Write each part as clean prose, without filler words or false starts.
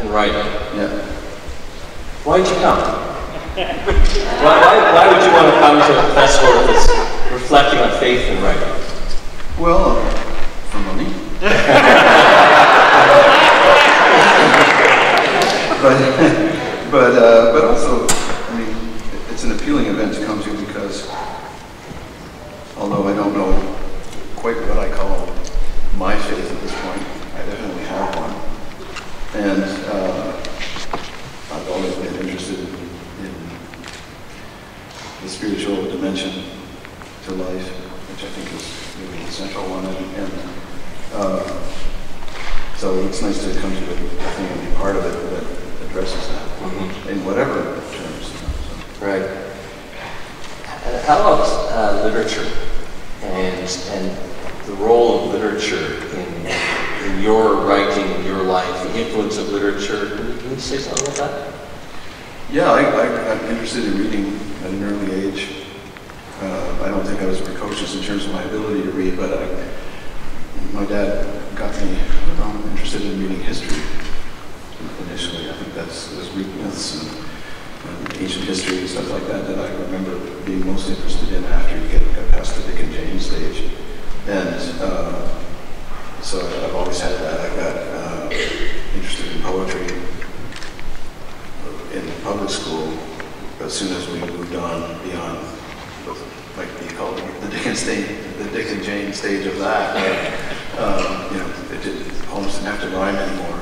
and writing. Yeah. Why'd you come? why would you want to come to a festival that's reflecting on faith and writing? Well, for money. but also, I mean, it's an appealing event to come to because, although I don't know quite what I call my faith at this point, I definitely have one. And I've always been interested in the spiritual dimension to life, which I think is maybe the central one. So it's nice to come to a thing and be part of it that addresses that in whatever terms. So. Right. How about literature and the role of literature in your writing, in your life, the influence of literature? Can you say something about that? Yeah, I'm interested in reading at an early age. I don't think I was precocious in terms of my ability to read, but my dad got me interested in reading history initially. I think those Greek myths and ancient history and stuff like that I remember being most interested in after you get past the Dick and Jane stage. And so I've always had that. I got interested in poetry in public school as soon as we moved on beyond what might be called the Dick and Jane stage of that. Poems didn't have to rhyme anymore.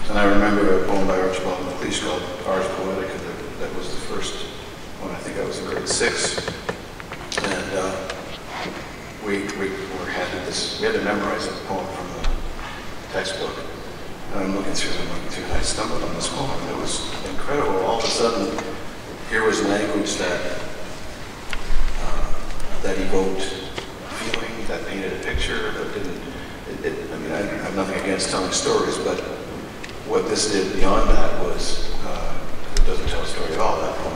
And I remember a poem by Archibald MacLeish called Ars Poetica that was the first one. I think I was in grade 6. And we had to memorize a poem from the textbook. And I'm looking through, and I stumbled on this poem. It was incredible. All of a sudden, here was language that evoked feeling, that painted a picture, that didn't. I mean, I have nothing against telling stories, but what this did beyond that was, it doesn't tell a story at all. That poem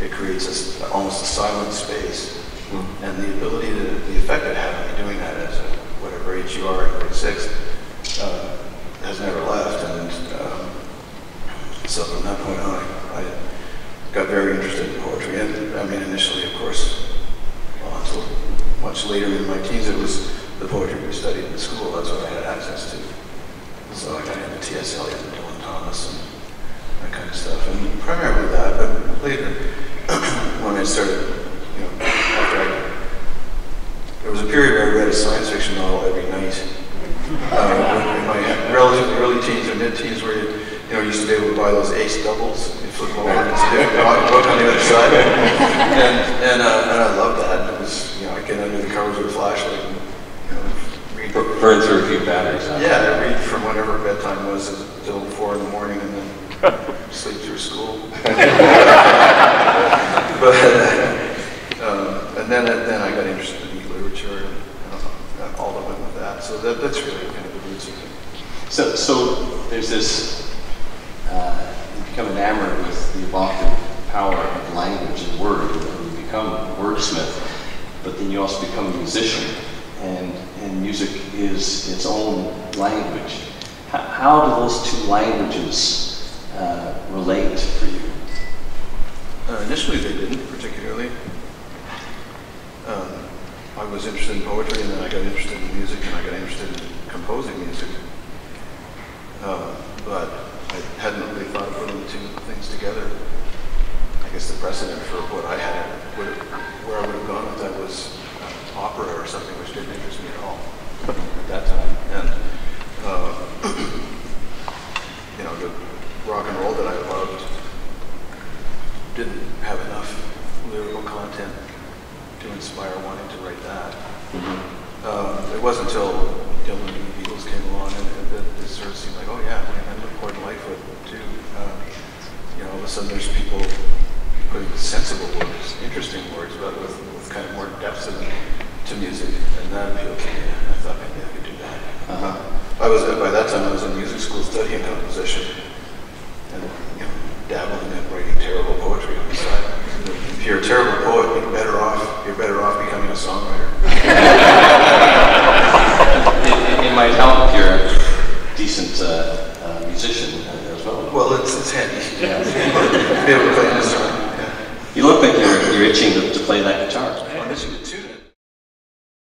it creates almost a silent space, and the effect it had on me doing that as whatever age you are in grade 6 has never left. And so from that point on, I got very interested in poetry. And I mean, initially, of course, until much later in my teens, it was the poetry we studied in school. That's what I had access to. So I got into T.S. Eliot and Dylan Thomas and that kind of stuff. And primarily that, but later, when I started, there was a period where I read a science fiction novel every night. In my relatively early teens or mid-teens, where you used to be able to buy those ace doubles. You flip them over and stick a book on the other side. And I loved that. It was, I'd get under the covers with a flashlight and, read. Burn through a few batteries. Yeah, I'd read from whenever bedtime was until 4 in the morning and then sleep through school. But, and then I got interested in literature and all that went with that. So that's really kind of the roots of it. So there's this, you become enamored with the evocative power of language and word, and you become a wordsmith, but then you also become a musician, and music is its own language. How do those two languages relate for you? Initially they didn't particularly. I was interested in poetry, and then I got interested in music, and I got interested in composing music. But I hadn't really thought of putting the two things together. I guess the precedent for what I had, where I would have gone with that was opera or something, which didn't interest me at all at that time. And the rock and roll that I loved didn't have enough lyrical content to inspire wanting to write that. It wasn't until Dylan and the Beatles came along and it sort of seemed like, oh yeah, I look forward to Lightfoot too. All of a sudden there's people putting sensible words, interesting words, but with kind of more depth to music, and that appealed to me. I thought maybe I could do that. By that time I was in music school studying composition and dabbling in writing terrible poetry on the side. If you're a terrible poet, you're better off becoming a songwriter. It might help if you're a decent musician as well. Well, it's handy. Yeah. Be able to play an instrument. Yeah. You look like you're itching to play that